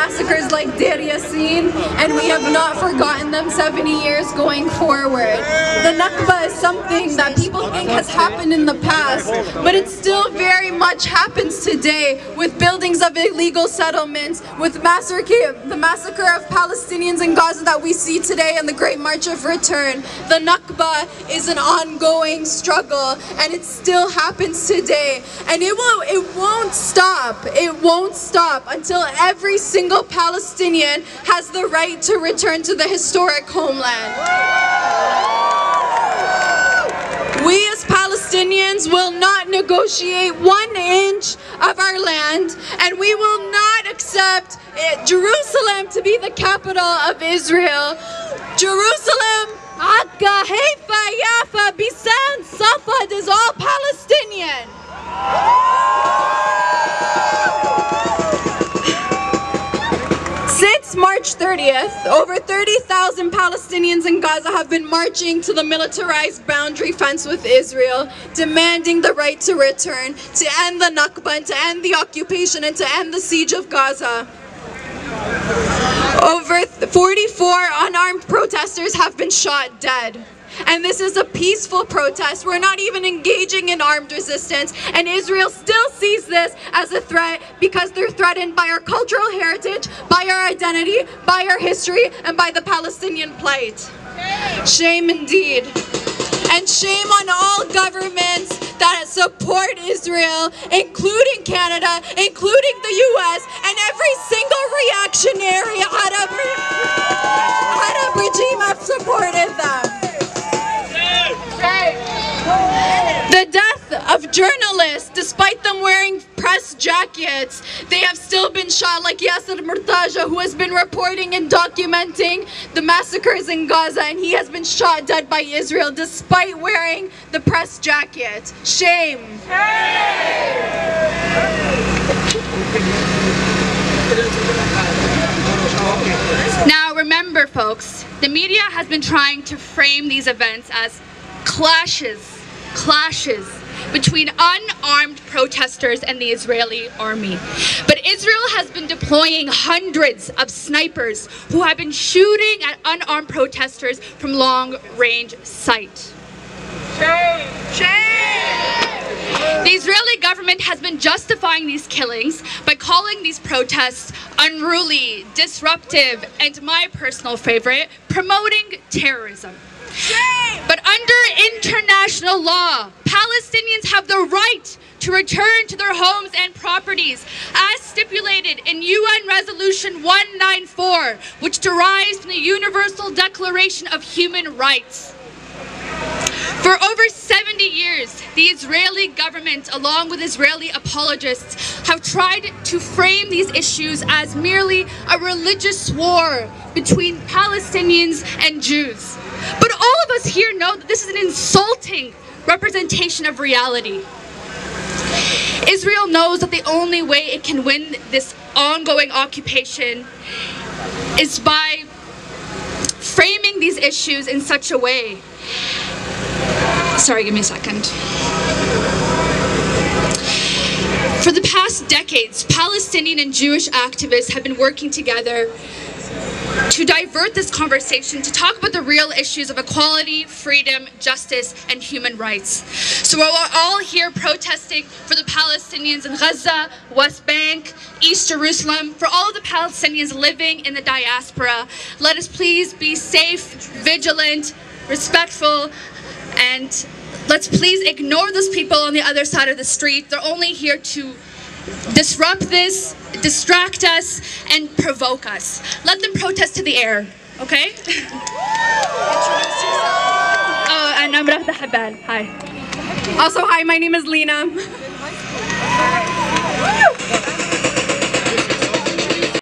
massacres like Deir Yassin, and we have not forgotten them 70 years going forward. The Nakba is something that people think has happened in the past, but it still very much happens today with buildings of illegal settlements, with the massacre of Palestinians in Gaza that we see today and the Great March of Return. The Nakba is an ongoing struggle, and it still happens today, and it won't stop. It won't stop until every single Palestinian has the right to return to the historic homeland. We as Palestinians will not negotiate 1 inch of our land, and we will not accept Jerusalem to be the capital of Israel. Jerusalem, Akka, Haifa, Yafa, Bisan, Safad is all Palestinian. Since March 30th, over 30,000 Palestinians in Gaza have been marching to the militarized boundary fence with Israel, demanding the right to return, to end the Nakba, and to end the occupation, and to end the siege of Gaza. Over 44 unarmed protesters have been shot dead. And this is a peaceful protest. We're not even engaging in armed resistance. And Israel still sees this as a threat because they're threatened by our cultural heritage, by our identity, by our history, and by the Palestinian plight. Shame indeed. And shame on all governments that support Israel, including Canada, including the US, and every single reactionary Arab regime have supported them. The death of journalists, despite them wearing press jackets, they have still been shot, like Yasser Murtaja, who has been reporting and documenting the massacres in Gaza, and he has been shot dead by Israel despite wearing the press jacket. Shame. Now remember, folks, the media has been trying to frame these events as clashes between unarmed protesters and the Israeli army. But Israel has been deploying hundreds of snipers who have been shooting at unarmed protesters from long-range sight. Shame! Shame! The Israeli government has been justifying these killings by calling these protests unruly, disruptive, and my personal favorite, promoting terrorism. But under international law, Palestinians have the right to return to their homes and properties as stipulated in UN Resolution 194, which derives from the Universal Declaration of Human Rights. For over 70 years, the Israeli government, along with Israeli apologists, have tried to frame these issues as merely a religious war between Palestinians and Jews. But all of us here know that this is an insulting representation of reality. Israel knows that the only way it can win this ongoing occupation is by framing these issues in such a way. Sorry, give me a second. For the past decades, Palestinian and Jewish activists have been working together to divert this conversation, to talk about the real issues of equality, freedom, justice, and human rights. So we're all here protesting for the Palestinians in Gaza, West Bank, East Jerusalem, for all of the Palestinians living in the diaspora. Let us please be safe, vigilant, respectful, and let's please ignore those people on the other side of the street. They're only here to disrupt this, distract us, and provoke us. Let them protest to the air, okay? Introduce yourself. Oh, and I'm Rahda Habal. Hi. Also, hi, my name is Lena.